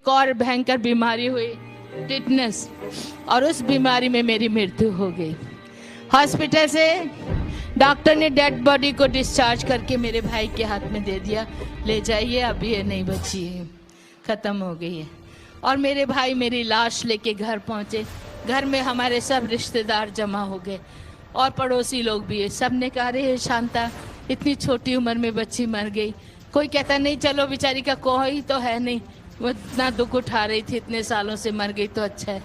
और भयंकर बीमारी हुई, टिटनेस, और उस बीमारी में मेरी मृत्यु हो गई। हॉस्पिटल से डॉक्टर ने डेड बॉडी को डिस्चार्ज करके मेरे भाई के हाथ में दे दिया, ले जाइए, अब ये नहीं बची है, ख़त्म हो गई है। और मेरे भाई मेरी लाश लेके घर पहुँचे। घर में हमारे सब रिश्तेदार जमा हो गए और पड़ोसी लोग भी है। सब ने कहा, रे शांता, इतनी छोटी उम्र में बच्ची मर गई। कोई कहता नहीं, चलो बेचारी का कोई तो है नहीं, वो इतना दुख उठा रही थी, इतने सालों से मर गई तो अच्छा है।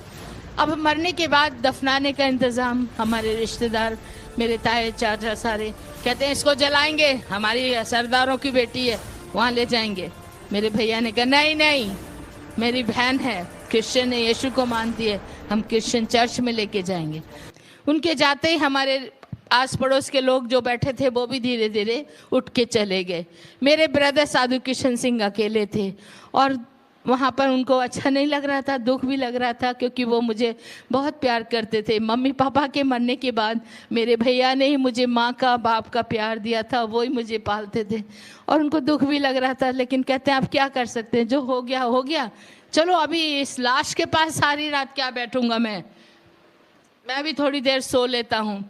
अब मरने के बाद दफनाने का इंतज़ाम, हमारे रिश्तेदार, मेरे ताए चाचा सारे कहते हैं इसको जलाएंगे, हमारी सरदारों की बेटी है, वहाँ ले जाएंगे। मेरे भैया ने कहा नहीं नहीं, मेरी बहन है, क्रिश्चियन है, यीशु को मानती है, हम क्रिश्चियन चर्च में लेके जाएंगे। उनके जाते ही हमारे आस पड़ोस के लोग जो बैठे थे वो भी धीरे धीरे उठ के चले गए। मेरे ब्रदर साधु किशन सिंह अकेले थे और वहाँ पर उनको अच्छा नहीं लग रहा था, दुख भी लग रहा था, क्योंकि वो मुझे बहुत प्यार करते थे। मम्मी पापा के मरने के बाद मेरे भैया ने ही मुझे माँ का बाप का प्यार दिया था, वो ही मुझे पालते थे और उनको दुख भी लग रहा था। लेकिन कहते हैं अब क्या कर सकते हैं, जो हो गया हो गया, चलो अभी इस लाश के पास सारी रात क्या बैठूंगा, मैं भी थोड़ी देर सो लेता हूँ।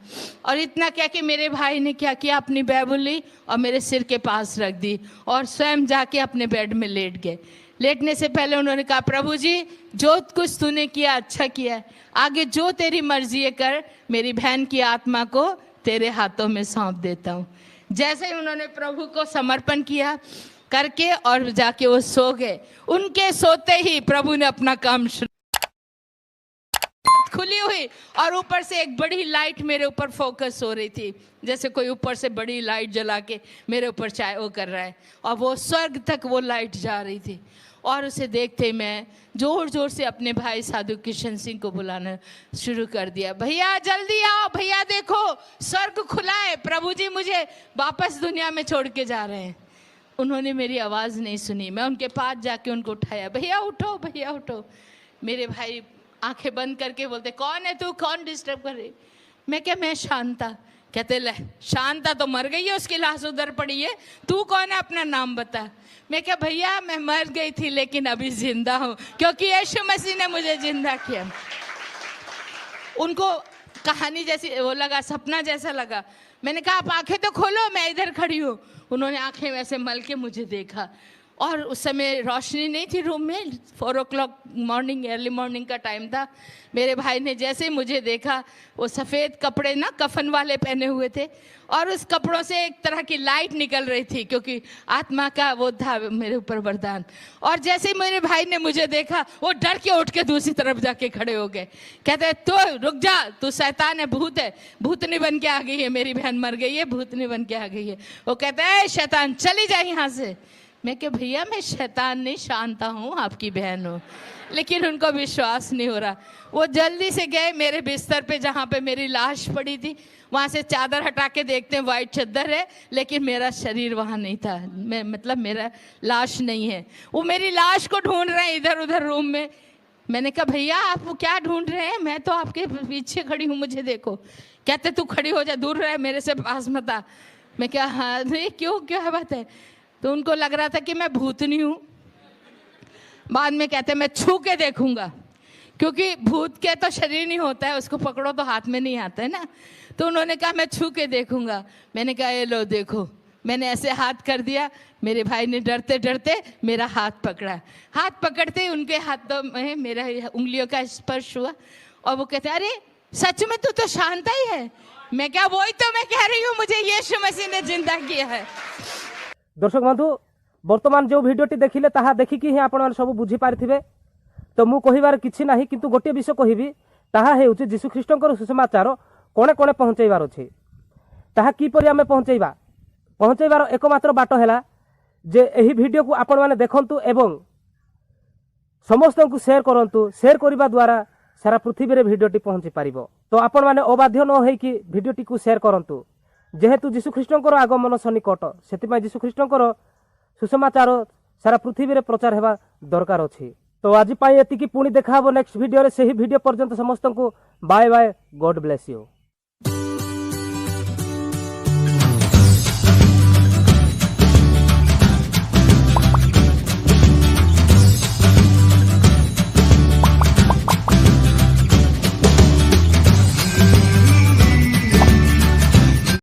और इतना क्या कि मेरे भाई ने क्या किया, अपनी बाइबल ली और मेरे सिर के पास रख दी और स्वयं जाके अपने बेड में लेट गए। लेटने से पहले उन्होंने कहा, प्रभु जी जो कुछ तूने किया अच्छा किया, आगे जो तेरी मर्जी है कर, मेरी बहन की आत्मा को तेरे हाथों में सौंप देता हूँ। जैसे ही उन्होंने प्रभु को समर्पण किया करके और जाके वो सो गए, उनके सोते ही प्रभु ने अपना काम खुली हुई और ऊपर से एक बड़ी लाइट मेरे ऊपर फोकस हो रही थी, जैसे कोई ऊपर से बड़ी लाइट जला के मेरे ऊपर चाहे वो कर रहा है, और वो स्वर्ग तक वो लाइट जा रही थी। और उसे देखते मैं जोर जोर से अपने भाई साधु किशन सिंह को बुलाना शुरू कर दिया, भैया जल्दी आओ, भैया देखो स्वर्ग खुला है, प्रभु जी मुझे वापस दुनिया में छोड़ के जा रहे हैं। उन्होंने मेरी आवाज़ नहीं सुनी, मैं उनके पास जाके उनको उठाया, भैया उठो, भैया उठो। मेरे भाई आंखें बंद करके बोलते, कौन है तू, कौन डिस्टर्ब कर रही? मैं क्या, मैं शांता। कहते, ले शांता तो मर गई है, उसकी लाश उधर पड़ी है, तू कौन है, अपना नाम बता। मैं क्या, भैया मैं मर गई थी लेकिन अभी जिंदा हूँ, क्योंकि यीशु मसीह ने मुझे जिंदा किया। उनको कहानी जैसी वो लगा, सपना जैसा लगा। मैंने कहा आप आंखें तो खोलो, मैं इधर खड़ी हूँ। उन्होंने आंखें वैसे मल के मुझे देखा और उस समय रोशनी नहीं थी रूम में, 4 o'clock मॉर्निंग, अर्ली मॉर्निंग का टाइम था। मेरे भाई ने जैसे ही मुझे देखा, वो सफ़ेद कपड़े ना कफन वाले पहने हुए थे और उस कपड़ों से एक तरह की लाइट निकल रही थी, क्योंकि आत्मा का वो था मेरे ऊपर वरदान। और जैसे ही मेरे भाई ने मुझे देखा, वो डर के उठ के दूसरी तरफ जाके खड़े हो गए। कहते तो रुक जा, तू शैतान है, भूत है, भूतनी बन के आ गई है, मेरी बहन मर गई है, भूतनी बन के आ गई है। वो कहते हैं शैतान चली जा यहाँ से। मैं क्या, भैया मैं शैतान नहीं, शांता हूँ, आपकी बहन हूँ। लेकिन उनको विश्वास नहीं हो रहा। वो जल्दी से गए मेरे बिस्तर पे जहाँ पे मेरी लाश पड़ी थी, वहाँ से चादर हटा के देखते हैं वाइट चादर है, लेकिन मेरा शरीर वहाँ नहीं था, मैं मतलब मेरा लाश नहीं है। वो मेरी लाश को ढूंढ रहे हैं इधर उधर रूम में। मैंने कहा भैया आप क्या ढूंढ रहे हैं, मैं तो आपके पीछे खड़ी हूँ, मुझे देखो। कहते तू खड़ी हो जा, दूर रहे, मेरे से पास मत आ। मैं क्या, हाँ नहीं क्यों, क्या बात है? तो उनको लग रहा था कि मैं भूतनी हूँ। बाद में कहते मैं छू के देखूंगा, क्योंकि भूत के तो शरीर नहीं होता है, उसको पकड़ो तो हाथ में नहीं आता है ना। तो उन्होंने कहा मैं छू के देखूंगा। मैंने कहा ये लो देखो। मैंने ऐसे हाथ कर दिया, मेरे भाई ने डरते डरते मेरा हाथ पकड़ा। हाथ पकड़ते ही उनके हाथों में मेरा उंगलियों का स्पर्श हुआ और वो कहते अरे सच में तू तो शांता ही है। मैं क्या, वही तो मैं कह रही हूँ, मुझे यीशु मसीह ने जिंदा किया है। दर्शक बंधु वर्तमान जो भिडियोटी देखिले ताहा देखिकी ही आपण सब बुझी पारिथिबे। तो मु कहिबार किछि नाही, किंतु गोटे विषय कहिबी, ताहा हेउछि यीशु ख्रीष्टंकर सुसमाचार कोणे कोणे पहुंचैबार अछि। ताहा किपरि आमे पहुंचैबार एकमात्र बाट हैला जे एही भिडियो को आपण माने देखंतु एवं समस्त को शेयर करंतु। शेयर करिबा द्वारा सारा पृथ्वी रे भिडियोटी पहुंची पारिबो। तो आपण माने अबाध्य न होई कि भिडियोटी को शेयर करंतु। जेहेतु यीशु ख्रीष्टंकर आगमन सन्निकट, सेतिपा यीशु ख्रीष्टंकर सुसमाचार सारा पृथ्वी रे प्रचार हेबा दरकार अछि। तो आज पाई एतिकी, पुणी देखा नेक्स्ट वीडियो रे। सही वीडियो पर्यंत समस्त को bye bye, God bless you.